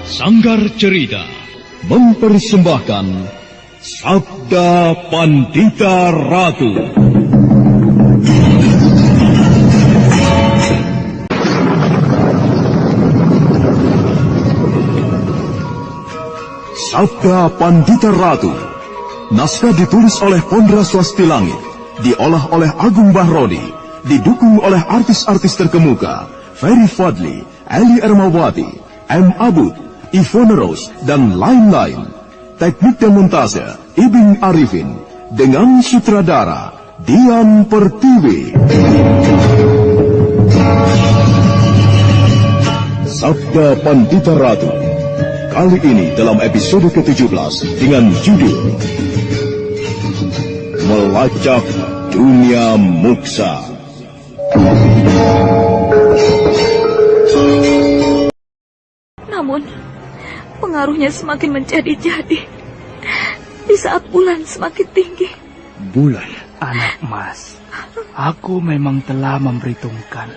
Sanggar Cerita mempersembahkan Sabda Pandita Ratu. Sabda Pandita Ratu. Naskah ditulis oleh Pondra Swasti Langit, diolah oleh Agung Bahrodi, didukung oleh artis-artis terkemuka Ferry Fadli, Ali Ermawati, M. Abud, Ivone Rose, dan lain-lain. Teknik dan montase Ibing Arifin, dengan sutradara Dian Pertiwi. Sabda Pandita Ratu. Kali ini dalam episode ke-17 dengan judul Melacak Dunia Muksa. Namun, pengaruhnya semakin menjadi-jadi di saat bulan semakin tinggi. Bulan, anak emas, aku memang telah memperhitungkan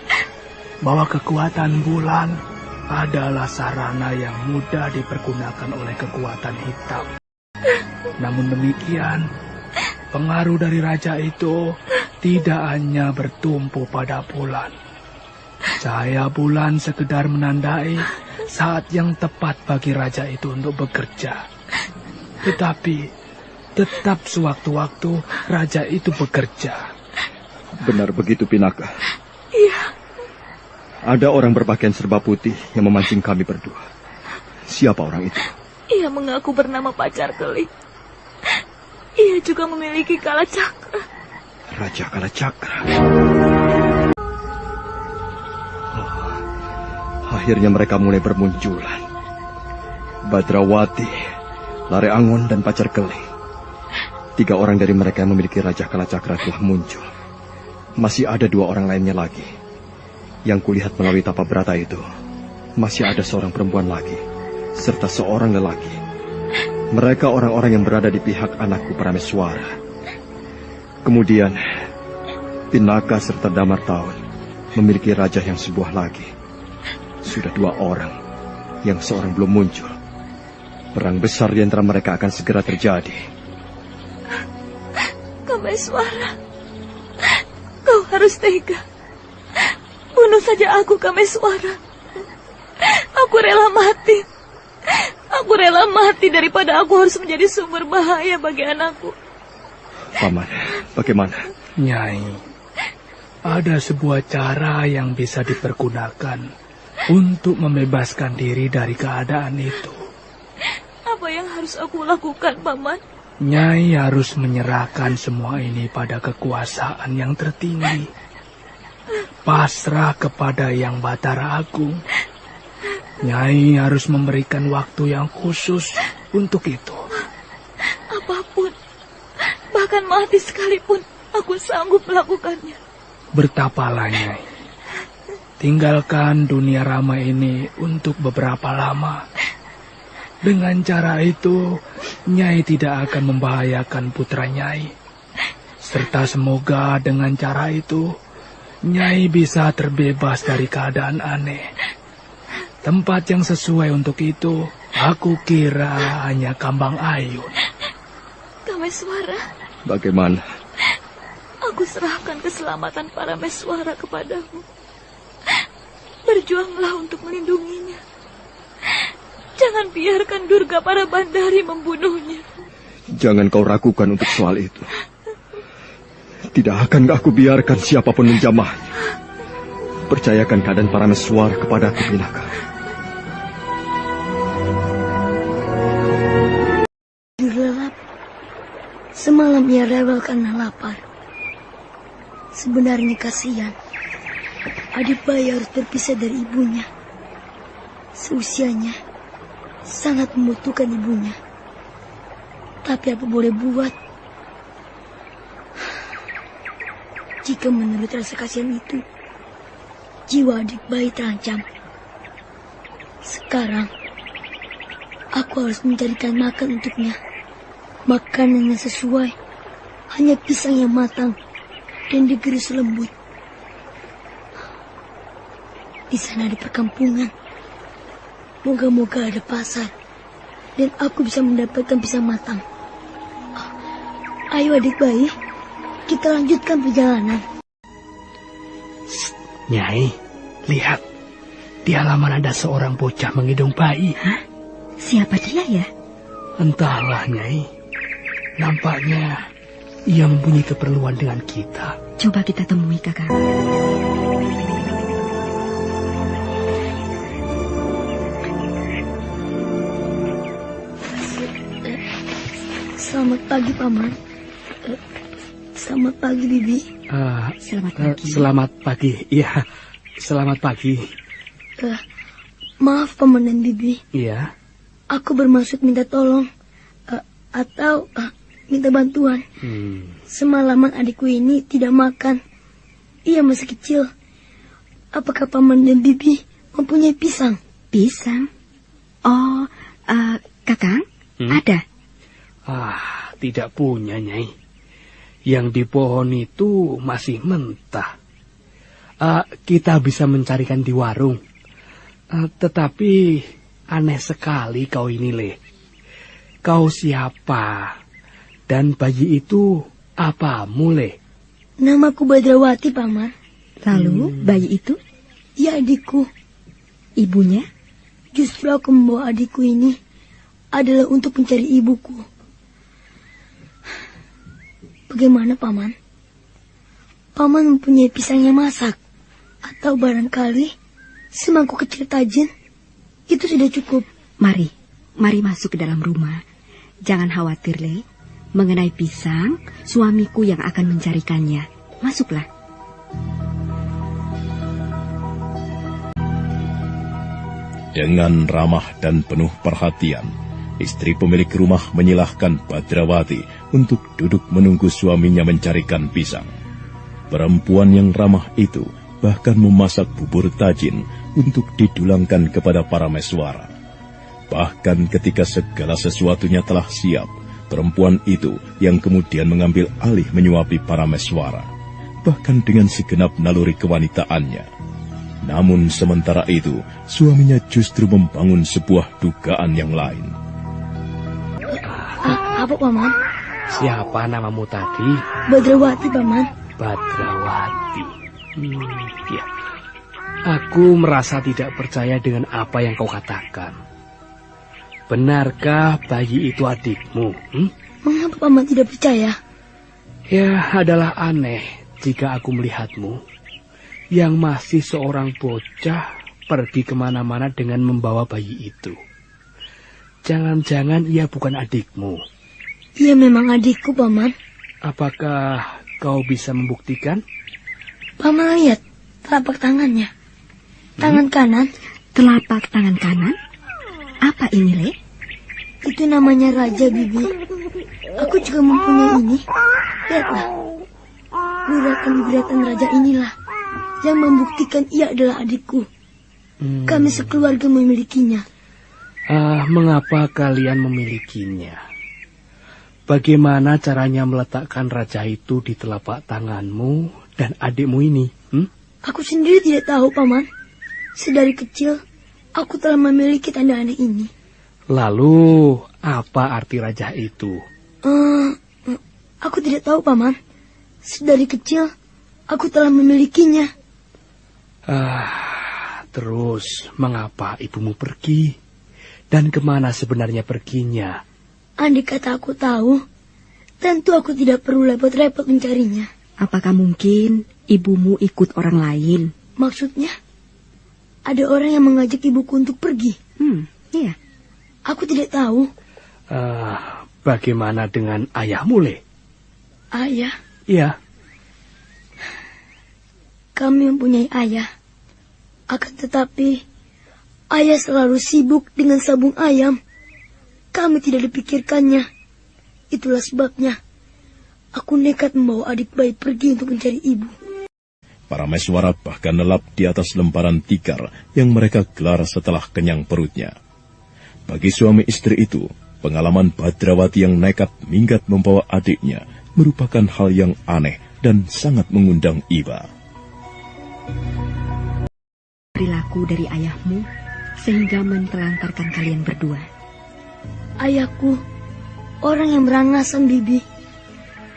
bahwa kekuatan bulan adalah sarana yang mudah dipergunakan oleh kekuatan hitam. Namun demikian, pengaruh dari raja itu tidak hanya bertumpu pada bulan. Cahaya bulan sekedar menandai saat yang tepat bagi raja itu untuk bekerja. Tetapi tetap sewaktu-waktu raja itu bekerja. Benar begitu, Pinaka? Iya. Ada orang berpakaian serba putih yang memancing kami berdua. Siapa orang itu? Ia mengaku bernama Pacar Keling. Ia juga memiliki kalacakra. Raja Kalacakra. Akhirnya mereka mulai bermunculan. Badrawati, Lare Angon, dan Pacar Keling. 3 orang dari mereka yang memiliki Raja Kalacakra telah muncul. Masih ada 2 orang lainnya lagi. Yang kulihat melalui tapa berata itu, masih ada seorang perempuan lagi, serta seorang lelaki. Mereka orang-orang yang berada di pihak anakku Parameswara. Kemudian, Pinaka serta Damar Taun memiliki raja yang sebuah lagi. Sudah 2 orang, yang seorang belum muncul. Perang besar di antara mereka akan segera terjadi. Kameswara, kau harus tega. Bunuh saja aku, Kameswara. Aku rela mati. Aku rela mati daripada aku harus menjadi sumber bahaya bagi anakku. Paman, bagaimana? Nyai, ada sebuah cara yang bisa dipergunakan untuk membebaskan diri dari keadaan itu. Apa yang harus aku lakukan, Paman? Nyai harus menyerahkan semua ini pada kekuasaan yang tertinggi. Pasrah kepada Yang Batara Agung. Nyai harus memberikan waktu yang khusus untuk itu. Apapun, bahkan mati sekalipun, aku sanggup melakukannya. Bertapalah, Nyai. Tinggalkan dunia rama ini untuk beberapa lama. Dengan cara itu, Nyai tidak akan membahayakan putra Nyai. Serta semoga dengan cara itu, Nyai bisa terbebas dari keadaan aneh. Tempat yang sesuai untuk itu, aku kira hanya Kambang Ayun. Kameswara, Bagaimana? aku serahkan keselamatan Parameswara kepadamu. Berjuanglah untuk melindunginya. Jangan biarkan Durga Parabandari membunuhnya. Jangan kau ragukan untuk soal itu. Tidak akan aku biarkan siapapun menjamahnya. Percayakan keadaan Parameswara kepada aku, Pinaka. Lelap. Semalam ia rewel karena lapar. Sebenarnya kasihan. Adik bayi harus berpisah dari ibunya. Seusianya sangat membutuhkan ibunya. Tapi apa boleh buat? Jika menurut rasa kasihan itu, jiwa adik bayi terancam. Sekarang, aku harus mencarikan makan untuknya. Makanan yang sesuai, hanya pisang yang matang dan digerus lembut. Di sana ada perkampungan. Moga-moga ada pasar dan aku bisa mendapatkan pisang matang. Ayo adik bayi, kita lanjutkan perjalanan. Nyai, lihat. Di halaman ada seorang bocah menggendong bayi. Hah? Siapa dia ya? Entahlah, Nyai. Nampaknya ia mempunyai keperluan dengan kita. Coba kita temui, Kakang. Selamat pagi, Paman. Selamat pagi, Bibi. Selamat pagi. Selamat pagi. Iya, selamat pagi. Maaf, Paman dan Bibi. Iya. Aku bermaksud minta tolong atau minta bantuan. Semalaman adikku ini tidak makan. Ia masih kecil. Apakah Paman dan Bibi mempunyai pisang? Pisang? Oh, Kakang, ada? Tidak punya, Nyai. Yang di pohon itu masih mentah. Kita bisa mencarikan di warung. Tetapi aneh sekali kau ini, Le. Kau siapa? Dan bayi itu apamu, Le? Namaku Badrawati, Paman. Lalu bayi itu? Ya, adikku. Ibunya? Justru aku membawa adikku ini adalah untuk mencari ibuku. Bagaimana, Paman? Paman mempunyai pisang yang masak? Atau barangkali semangkuk kecil tajin? Itu sudah cukup. Mari masuk ke dalam rumah. Jangan khawatir, Le. Mengenai pisang, suamiku yang akan mencarikannya. Masuklah. Dengan ramah dan penuh perhatian, istri pemilik rumah menyilahkan Badrawati untuk duduk menunggu suaminya mencarikan pisang. Perempuan yang ramah itu bahkan memasak bubur tajin untuk didulangkan kepada Parameswara. Bahkan ketika segala sesuatunya telah siap, perempuan itu yang kemudian mengambil alih menyuapi Parameswara, bahkan dengan segenap naluri kewanitaannya. Namun sementara itu, suaminya justru membangun sebuah dugaan yang lain. Apa, Paman? Siapa namamu tadi? Badrawati, Paman. Badrawati. Ya. Aku merasa tidak percaya dengan apa yang kau katakan. Benarkah bayi itu adikmu? Mengapa Paman tidak percaya? Ya, adalah aneh jika aku melihatmu yang masih seorang bocah pergi kemana-mana dengan membawa bayi itu. Jangan-jangan ia bukan adikmu. Ia memang adikku, Paman. Apakah kau bisa membuktikan? Paman lihat telapak tangannya. Tangan kanan. Telapak tangan kanan? Apa ini, Le? Itu namanya Raja, Bibi. Aku juga mempunyai ini. Lihatlah. Guratan-guratan raja inilah yang membuktikan ia adalah adikku. Kami sekeluarga memilikinya. Mengapa kalian memilikinya? Bagaimana caranya meletakkan raja itu di telapak tanganmu dan adikmu ini? Aku sendiri tidak tahu, Paman. Sedari kecil, aku telah memiliki tanda aneh ini. Lalu, apa arti raja itu? Aku tidak tahu, Paman. Sedari kecil, aku telah memilikinya. Terus, mengapa ibumu pergi? Dan kemana sebenarnya perginya? Andai kata aku tahu, tentu aku tidak perlu repot-repot mencarinya. Apakah mungkin ibumu ikut orang lain? Maksudnya, ada orang yang mengajak ibuku untuk pergi? Iya. Aku tidak tahu. Bagaimana dengan ayahmu, Le? Ayah? Iya. Kami mempunyai ayah. Akan tetapi, ayah selalu sibuk dengan sabung ayam. Kami tidak dipikirkannya. Itulah sebabnya aku nekat membawa adik bayi pergi untuk mencari ibu. Parameswara bahkan lelap di atas lembaran tikar yang mereka gelar setelah kenyang perutnya. Bagi suami istri itu, pengalaman Badrawati yang nekat minggat membawa adiknya merupakan hal yang aneh dan sangat mengundang iba. Perilaku dari ayahmu sehingga mentelantarkan kalian berdua? Ayahku, orang yang berangasan, Bibi.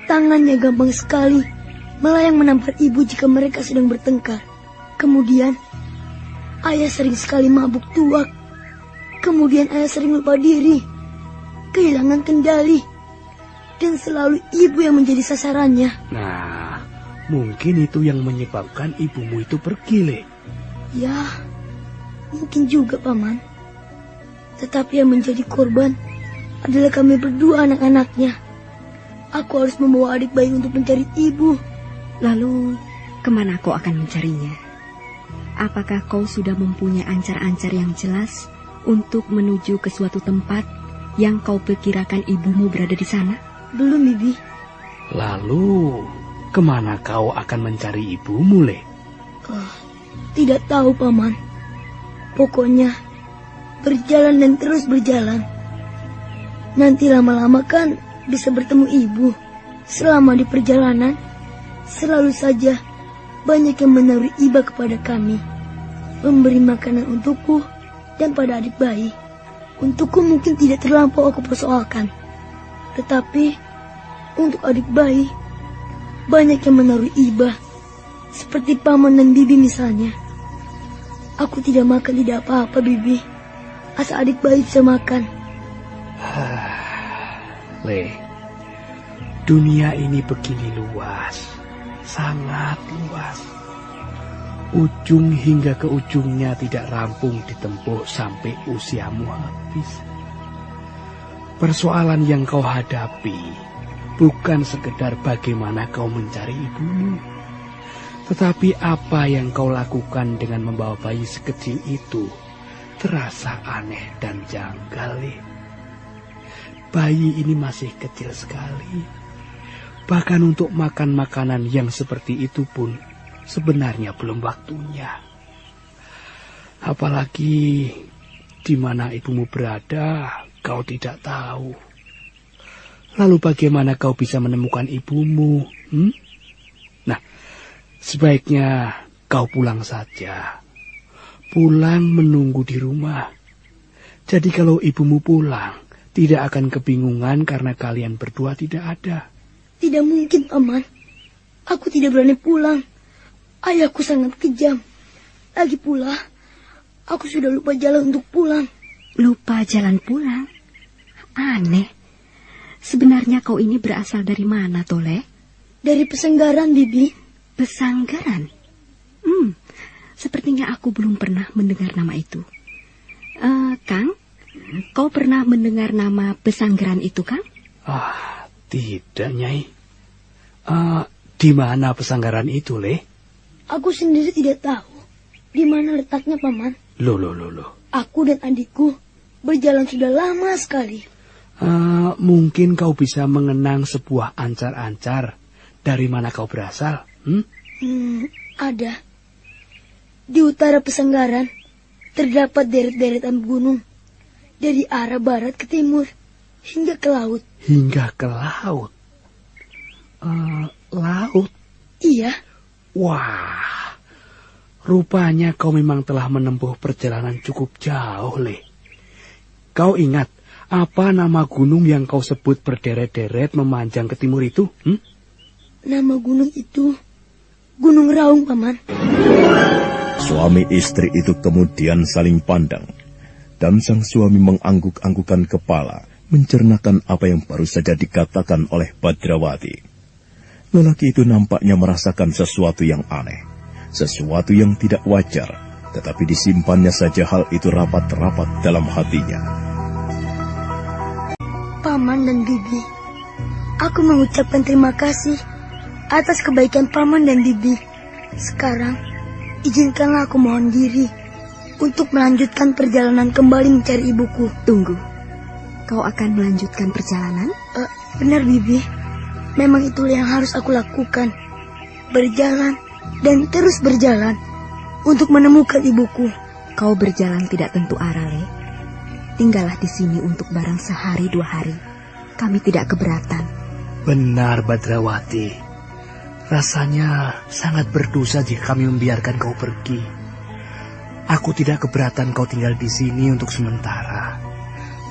Tangannya gampang sekali melayang menampar ibu jika mereka sedang bertengkar. Kemudian, ayah sering sekali mabuk tuak. Kemudian ayah sering lupa diri, kehilangan kendali, dan selalu ibu yang menjadi sasarannya. Nah, mungkin itu yang menyebabkan ibumu itu pergi, Le. Ya, mungkin juga, Paman. Tetapi yang menjadi korban adalah kami berdua, anak-anaknya. Aku harus membawa adik bayi untuk mencari ibu. Lalu, kemana kau akan mencarinya? Apakah kau sudah mempunyai ancar-ancar yang jelas untuk menuju ke suatu tempat yang kau perkirakan ibumu berada di sana? Belum, Bibi. Lalu, kemana kau akan mencari ibumu, Le? Tidak tahu, Paman. Pokoknya, berjalan dan terus berjalan. Nanti lama-lama kan bisa bertemu ibu. Selama di perjalanan, selalu saja banyak yang menaruh iba kepada kami, memberi makanan untukku dan pada adik bayi. Untukku mungkin tidak terlampau aku persoalkan, tetapi untuk adik bayi banyak yang menaruh iba, seperti Paman dan Bibi misalnya. Aku tidak makan tidak apa-apa, Bibi, asal adik bayi bisa makan. Le, dunia ini begini luas, sangat luas. Ujung hingga ke ujungnya tidak rampung ditempuh sampai usiamu habis. Persoalan yang kau hadapi bukan sekedar bagaimana kau mencari ibumu, tetapi apa yang kau lakukan dengan membawa bayi sekecil itu terasa aneh dan janggal. Bayi ini masih kecil sekali. Bahkan untuk makan makanan yang seperti itu pun sebenarnya belum waktunya. Apalagi di mana ibumu berada, kau tidak tahu. Lalu bagaimana kau bisa menemukan ibumu? Nah, sebaiknya kau pulang saja. Pulang menunggu di rumah. Jadi kalau ibumu pulang, tidak akan kebingungan karena kalian berdua tidak ada. Tidak mungkin, Paman. Aku tidak berani pulang. Ayahku sangat kejam. Lagi pula, aku sudah lupa jalan untuk pulang. Lupa jalan pulang? Aneh. Sebenarnya kau ini berasal dari mana, Tole? Dari Pesanggaran, Bibi. Pesanggaran? Sepertinya aku belum pernah mendengar nama itu. Kang, kau pernah mendengar nama Pesanggaran itu, Kang? Tidak, Nyai. Di mana Pesanggaran itu, Le? Aku sendiri tidak tahu di mana letaknya, Paman. Loh. Aku dan adikku berjalan sudah lama sekali. Mungkin kau bisa mengenang sebuah ancar-ancar dari mana kau berasal? Ada. Di utara Pesanggaran terdapat deret-deretan gunung dari arah barat ke timur hingga ke laut. Hingga ke laut? Laut? Iya. Wah, rupanya kau memang telah menempuh perjalanan cukup jauh, Le. Kau ingat apa nama gunung yang kau sebut berderet-deret memanjang ke timur itu? Nama gunung itu Gunung Raung, Paman. Suami istri itu kemudian saling pandang, dan sang suami mengangguk-anggukan kepala, mencernakan apa yang baru saja dikatakan oleh Badrawati. Lelaki itu nampaknya merasakan sesuatu yang aneh, sesuatu yang tidak wajar, tetapi disimpannya saja hal itu rapat-rapat dalam hatinya. Paman dan Bibi, aku mengucapkan terima kasih atas kebaikan Paman dan Bibi. Sekarang, izinkanlah aku mohon diri untuk melanjutkan perjalanan kembali mencari ibuku. Tunggu, kau akan melanjutkan perjalanan? Benar, Bibi. Memang itulah yang harus aku lakukan. Berjalan dan terus berjalan untuk menemukan ibuku. Kau berjalan tidak tentu arah, Le. Tinggallah di sini untuk barang sehari 2 hari. Kami tidak keberatan. Benar, Badrawati. Rasanya sangat berdosa jika kami membiarkan kau pergi. Aku tidak keberatan kau tinggal di sini untuk sementara.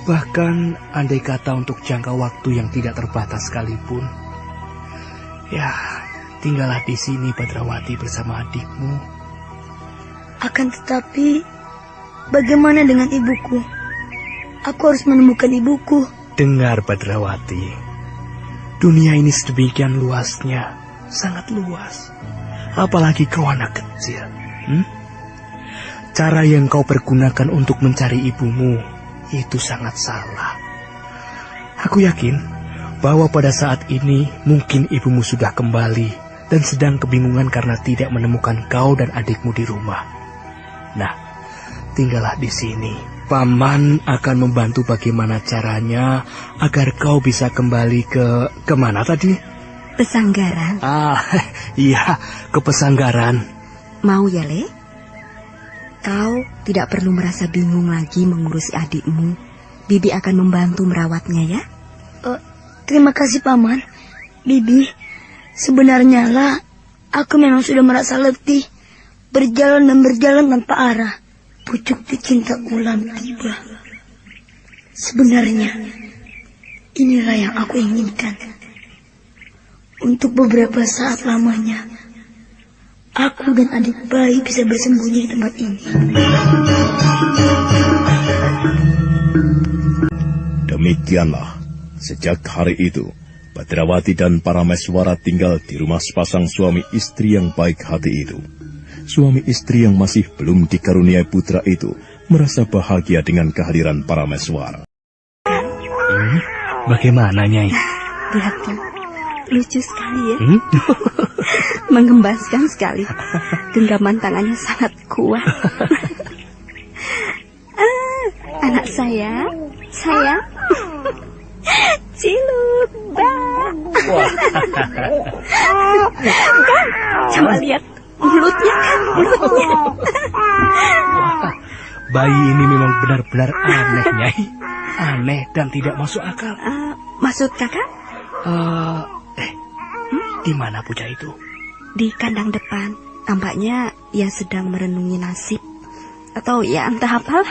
Bahkan andai kata untuk jangka waktu yang tidak terbatas sekalipun. Ya, tinggallah di sini Badrawati bersama adikmu. Akan tetapi, bagaimana dengan ibuku? Aku harus menemukan ibuku. Dengar Badrawati, dunia ini sedemikian luasnya, sangat luas. Apalagi kau anak kecil. Cara yang kau pergunakan untuk mencari ibumu itu sangat salah. Aku yakin bahwa pada saat ini mungkin ibumu sudah kembali dan sedang kebingungan karena tidak menemukan kau dan adikmu di rumah. Nah, tinggallah di sini. Paman akan membantu bagaimana caranya agar kau bisa kembali ke mana tadi? Pesanggaran. Iya, ke Pesanggaran. Mau ya, Le? Kau tidak perlu merasa bingung lagi mengurusi adikmu. Bibi akan membantu merawatnya ya. Terima kasih Paman. Bibi, sebenarnya lah aku memang sudah merasa letih. Berjalan dan berjalan tanpa arah. Pucuk cinta ulam tiba. Sebenarnya inilah yang aku inginkan. Untuk beberapa saat lamanya aku dan adik bayi bisa bersembunyi di tempat ini. Demikianlah, sejak hari itu, Badrawati dan Parameswara tinggal di rumah sepasang suami istri yang baik hati itu. Suami istri yang masih belum dikaruniai putra itu merasa bahagia dengan kehadiran Parameswara. Bagaimana, Nyai? Lihat kan, lucu sekali ya. Menggembaskan sekali. Genggaman tangannya sangat kuat. Anak saya. Ciluk, Bang. Coba lihat mulutnya kan, mulutnya. Bayi ini memang benar-benar aneh, Nyai. Aneh dan tidak masuk akal. Maksud kakak? Di mana bocah itu? Di kandang depan. Tampaknya ia sedang merenungi nasib. Atau ya entah apalah.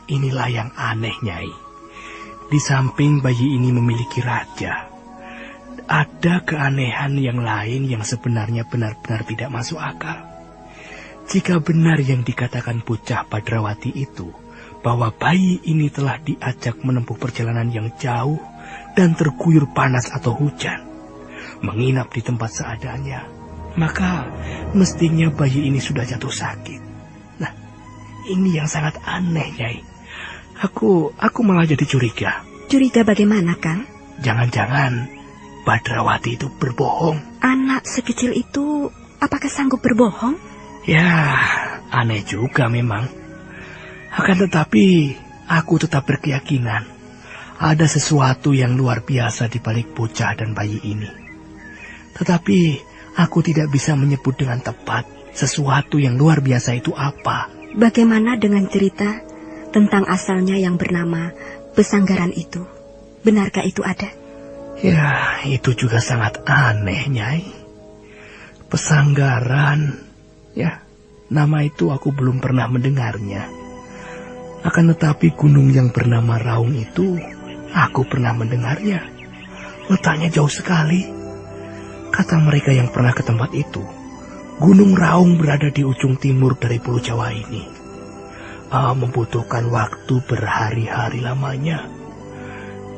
Inilah yang aneh, Nyai. Di samping bayi ini memiliki raja, ada keanehan yang lain yang sebenarnya benar-benar tidak masuk akal. Jika benar yang dikatakan bocah Badrawati itu, bahwa bayi ini telah diajak menempuh perjalanan yang jauh dan terguyur panas atau hujan, menginap di tempat seadanya, maka mestinya bayi ini sudah jatuh sakit. Nah, ini yang sangat aneh, Nyai. Aku malah jadi curiga. Curiga bagaimana, Kang? Jangan-jangan Badrawati itu berbohong. Anak sekecil itu apakah sanggup berbohong? Ya, aneh juga memang. Akan tetapi, aku tetap berkeyakinan ada sesuatu yang luar biasa di balik bocah dan bayi ini. Tetapi, aku tidak bisa menyebut dengan tepat sesuatu yang luar biasa itu apa. Bagaimana dengan cerita tentang asalnya yang bernama Pesanggaran itu? Benarkah itu ada? Ya, itu juga sangat aneh, Nyai. Pesanggaran, ya, nama itu aku belum pernah mendengarnya. Akan tetapi gunung yang bernama Raung itu, aku pernah mendengarnya. Letaknya jauh sekali. Kata mereka yang pernah ke tempat itu, Gunung Raung berada di ujung timur dari Pulau Jawa ini. Membutuhkan waktu berhari-hari lamanya.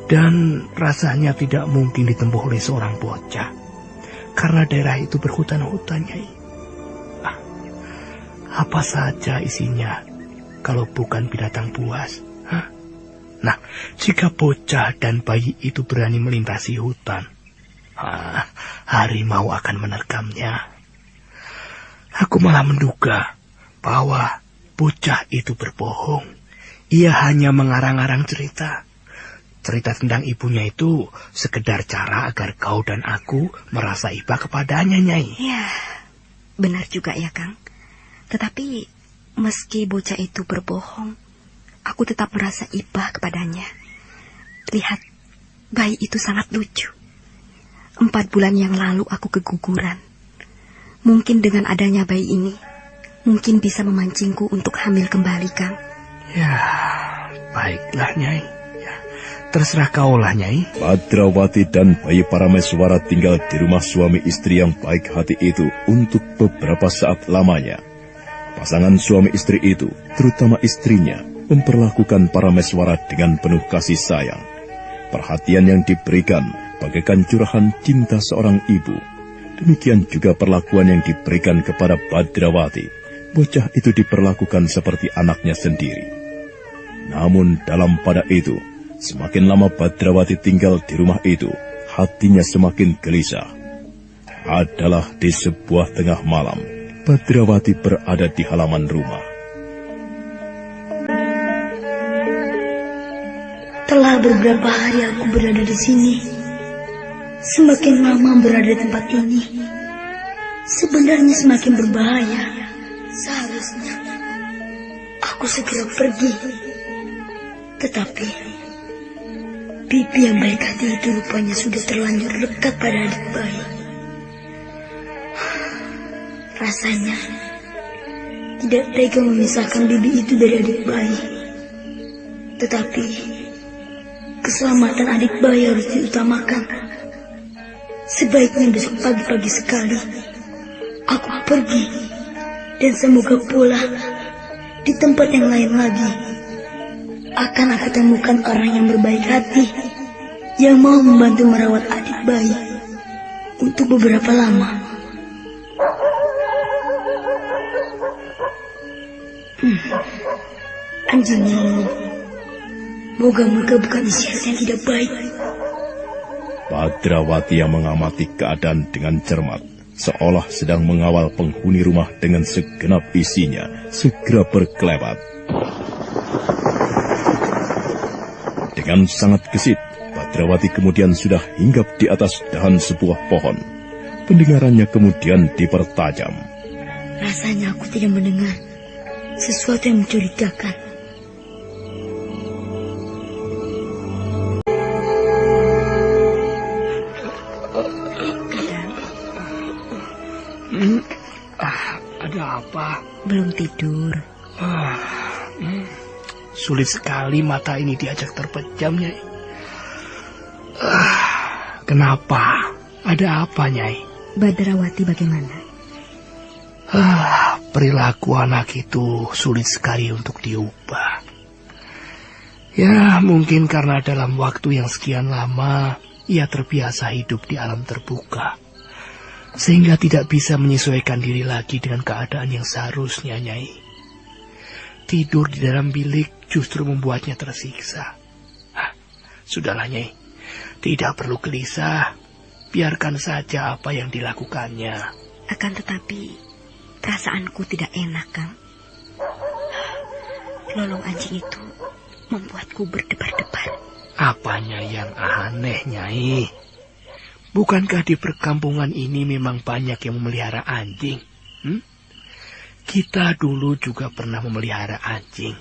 Dan rasanya tidak mungkin ditempuh oleh seorang bocah. Karena daerah itu berhutan-hutan, Nyai. Apa saja isinya kalau bukan binatang buas? Nah, jika bocah dan bayi itu berani melintasi hutan, harimau akan menerkamnya. Aku malah menduga bahwa bocah itu berbohong. Ia hanya mengarang-arang cerita. Cerita tentang ibunya itu sekedar cara agar kau dan aku merasa iba kepadanya, Nyai. Ya, benar juga ya, Kang. Tetapi meski bocah itu berbohong, aku tetap merasa iba kepadanya. Lihat, bayi itu sangat lucu. 4 bulan yang lalu aku keguguran. Mungkin dengan adanya bayi ini, mungkin bisa memancingku untuk hamil kembali, Kang. Ya, baiklah, Nyai. Ya, terserah kaulah, Nyai. Badrawati dan Bayi Parameswara tinggal di rumah suami istri yang baik hati itu untuk beberapa saat lamanya. Pasangan suami istri itu, terutama istrinya, memperlakukan Parameswara dengan penuh kasih sayang. Perhatian yang diberikan bagaikan curahan cinta seorang ibu. Demikian juga perlakuan yang diberikan kepada Badrawati. Bocah itu diperlakukan seperti anaknya sendiri. Namun dalam pada itu, semakin lama Badrawati tinggal di rumah itu, hatinya semakin gelisah. Adalah di sebuah tengah malam, Badrawati berada di halaman rumah. Telah beberapa hari aku berada di sini. Semakin lama berada di tempat ini, sebenarnya semakin berbahaya. Seharusnya aku segera pergi. Tetapi bibi yang baik hati itu rupanya sudah terlanjur lekat pada adik bayi. Rasanya tidak tega memisahkan bibi itu dari adik bayi. Tetapi keselamatan adik bayi harus diutamakan. Sebaiknya besok pagi-pagi sekali aku pergi, dan semoga pula di tempat yang lain lagi akan aku temukan orang yang berbaik hati, yang mau membantu merawat adik bayi untuk beberapa lama. Anjing ini, moga-moga bukan isyarat yang tidak baik. Badrawati yang mengamati keadaan dengan cermat, seolah sedang mengawal penghuni rumah dengan segenap isinya, segera berkelebat. Dengan sangat gesit, Badrawati kemudian sudah hinggap di atas dahan sebuah pohon. Pendengarannya kemudian dipertajam. Rasanya aku tidak mendengar sesuatu yang mencurigakan. Ada apa? Belum tidur. Sulit sekali mata ini diajak terpejam, Nyai. Kenapa? Ada apa, Nyai? Badrawati bagaimana? Perilaku anak itu sulit sekali untuk diubah. Ya, mungkin karena dalam waktu yang sekian lama ia terbiasa hidup di alam terbuka, sehingga tidak bisa menyesuaikan diri lagi dengan keadaan yang seharusnya, Nyai. Tidur di dalam bilik justru membuatnya tersiksa. Sudahlah, Nyai. Tidak perlu gelisah. Biarkan saja apa yang dilakukannya. Akan tetapi, perasaanku tidak enak, Kang. Lolong anjing itu membuatku berdebar-debar. Apanya yang aneh, Nyai? Bukankah di perkampungan ini memang banyak yang memelihara anjing? Kita dulu juga pernah memelihara anjing.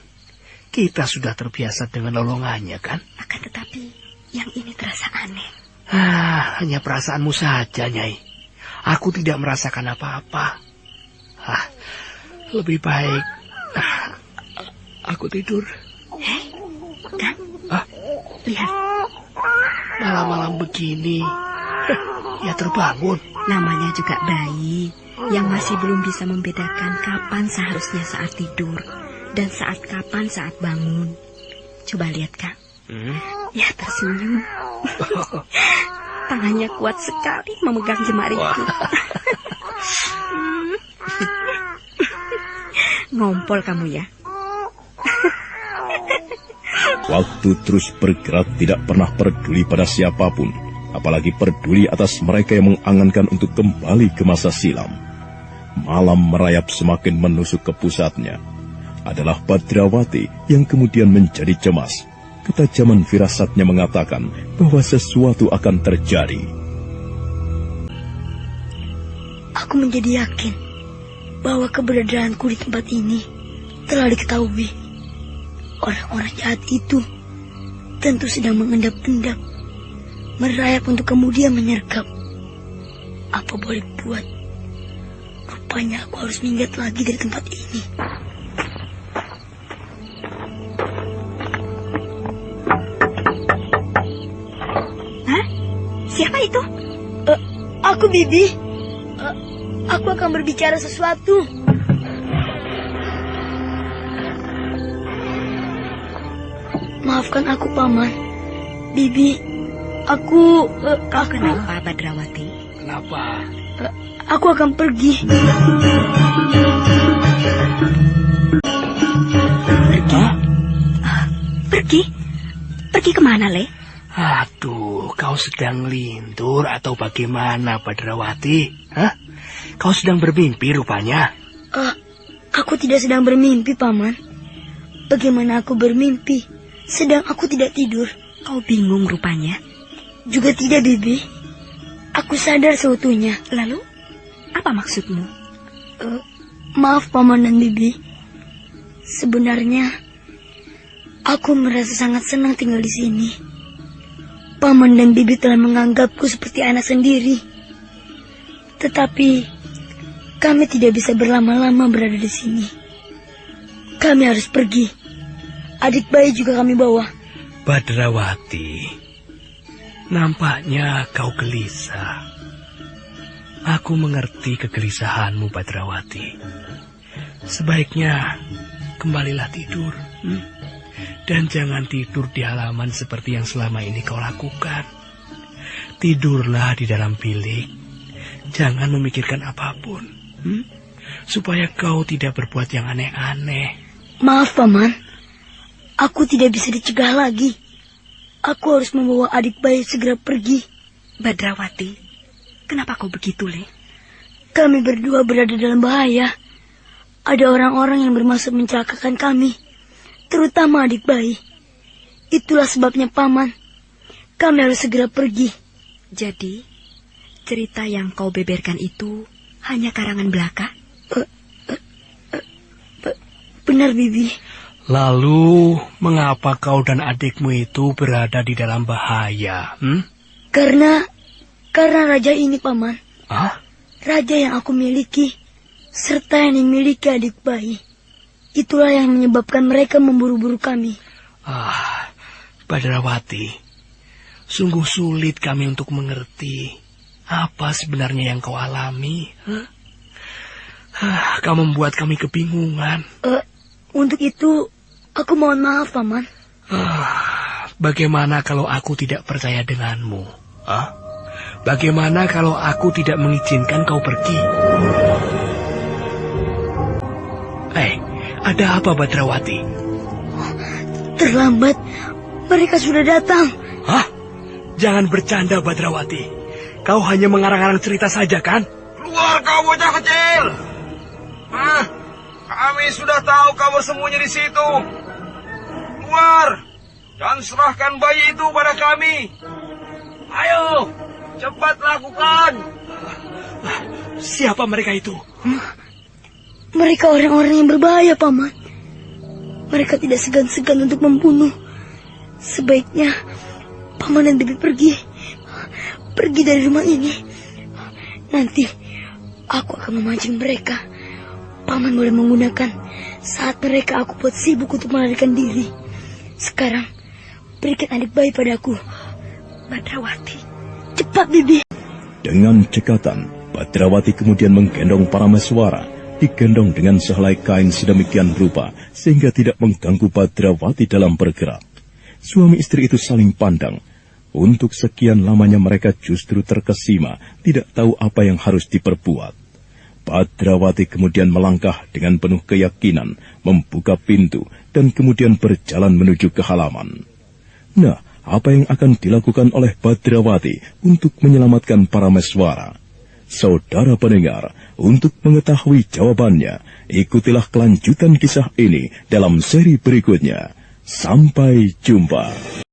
Kita sudah terbiasa dengan lolongannya, kan? Akan tetapi, yang ini terasa aneh. Hanya perasaanmu saja, Nyai. Aku tidak merasakan apa-apa. Lebih baik aku tidur. Kan? Lihat. Malam-malam begini, ia terbangun. Namanya juga bayi yang masih belum bisa membedakan kapan seharusnya saat tidur dan kapan saat bangun. Coba lihat, Kang. Ya, tersenyum. Tangannya kuat sekali memegang jemariku. Ngompol kamu ya. Waktu terus bergerak, tidak pernah peduli pada siapapun, apalagi peduli atas mereka yang mengangankan untuk kembali ke masa silam. Malam merayap semakin menusuk ke pusatnya. Adalah Badrawati yang kemudian menjadi cemas. Ketajaman firasatnya mengatakan bahwa sesuatu akan terjadi. Aku menjadi yakin bahwa keberadaanku di tempat ini telah diketahui. Orang-orang jahat itu tentu sedang mengendap-endap, merayap untuk kemudian menyergap. Apa boleh buat? Rupanya aku harus minggat lagi dari tempat ini. Hah? Siapa itu? Aku Bibi. Aku akan berbicara sesuatu. Maafkan aku, Paman. Bibi, aku... Kenapa, Badrawati? Kenapa? Aku akan pergi. Pergi? Pergi kemana, Le? Aduh, kau sedang lindur atau bagaimana, Badrawati? Hah? Kau sedang bermimpi rupanya. Aku tidak sedang bermimpi, Paman. Bagaimana aku bermimpi, sedang aku tidak tidur? Kau bingung rupanya. Juga tidak, Bibi. Aku sadar seutuhnya. Lalu, apa maksudmu? Maaf, Paman dan Bibi. Sebenarnya, aku merasa sangat senang tinggal di sini. Paman dan Bibi telah menganggapku seperti anak sendiri. Tetapi, kami tidak bisa berlama-lama berada di sini. Kami harus pergi. Adik bayi juga kami bawa. Badrawati, nampaknya kau gelisah. Aku mengerti kegelisahanmu, Badrawati. Sebaiknya kembalilah tidur. Dan jangan tidur di halaman seperti yang selama ini kau lakukan. Tidurlah di dalam bilik. Jangan memikirkan apapun. Supaya kau tidak berbuat yang aneh-aneh. Maaf, Paman. Aku tidak bisa dicegah lagi. Aku harus membawa adik bayi segera pergi. Badrawati, kenapa kau begitu, Le? Kami berdua berada dalam bahaya. Ada orang-orang yang bermaksud mencelakakan kami, terutama adik bayi. Itulah sebabnya, Paman. Kami harus segera pergi. Jadi, cerita yang kau beberkan itu hanya karangan belaka? Benar, Bibi. Lalu, mengapa kau dan adikmu itu berada di dalam bahaya? Karena raja ini, Paman. Hah? Raja yang aku miliki, serta yang dimiliki adik bayi. Itulah yang menyebabkan mereka memburu-buru kami. Badrawati, sungguh sulit kami untuk mengerti apa sebenarnya yang kau alami. Kau membuat kami kebingungan. Untuk itu, aku mohon maaf, Paman. Bagaimana kalau aku tidak percaya denganmu? Bagaimana kalau aku tidak mengizinkan kau pergi? Ada apa, Badrawati? Terlambat, mereka sudah datang. Jangan bercanda, Badrawati. Kau hanya mengarang-arang cerita saja, kan? Keluar kau bocah kecil! Kami sudah tahu kau bersembunyi di situ. Keluar dan serahkan bayi itu pada kami. Ayo, cepat lakukan. Siapa mereka itu? Mereka orang-orang yang berbahaya, Paman. Mereka tidak segan-segan untuk membunuh. Sebaiknya Paman dan Bibi pergi dari rumah ini. Nanti aku akan memancing mereka. Paman boleh menggunakan saat mereka aku buat sibuk untuk melarikan diri. Sekarang berikan adik bayi padaku. Badrawati, cepat, Bibi. Dengan cekatan, Badrawati kemudian menggendong Parameswara, digendong dengan sehelai kain sedemikian rupa sehingga tidak mengganggu Badrawati dalam bergerak. Suami istri itu saling pandang. Untuk sekian lamanya mereka justru terkesima, tidak tahu apa yang harus diperbuat. Badrawati kemudian melangkah dengan penuh keyakinan, membuka pintu, dan kemudian berjalan menuju ke halaman. Nah, apa yang akan dilakukan oleh Badrawati untuk menyelamatkan Parameswara? Saudara pendengar, untuk mengetahui jawabannya, ikutilah kelanjutan kisah ini dalam seri berikutnya. Sampai jumpa.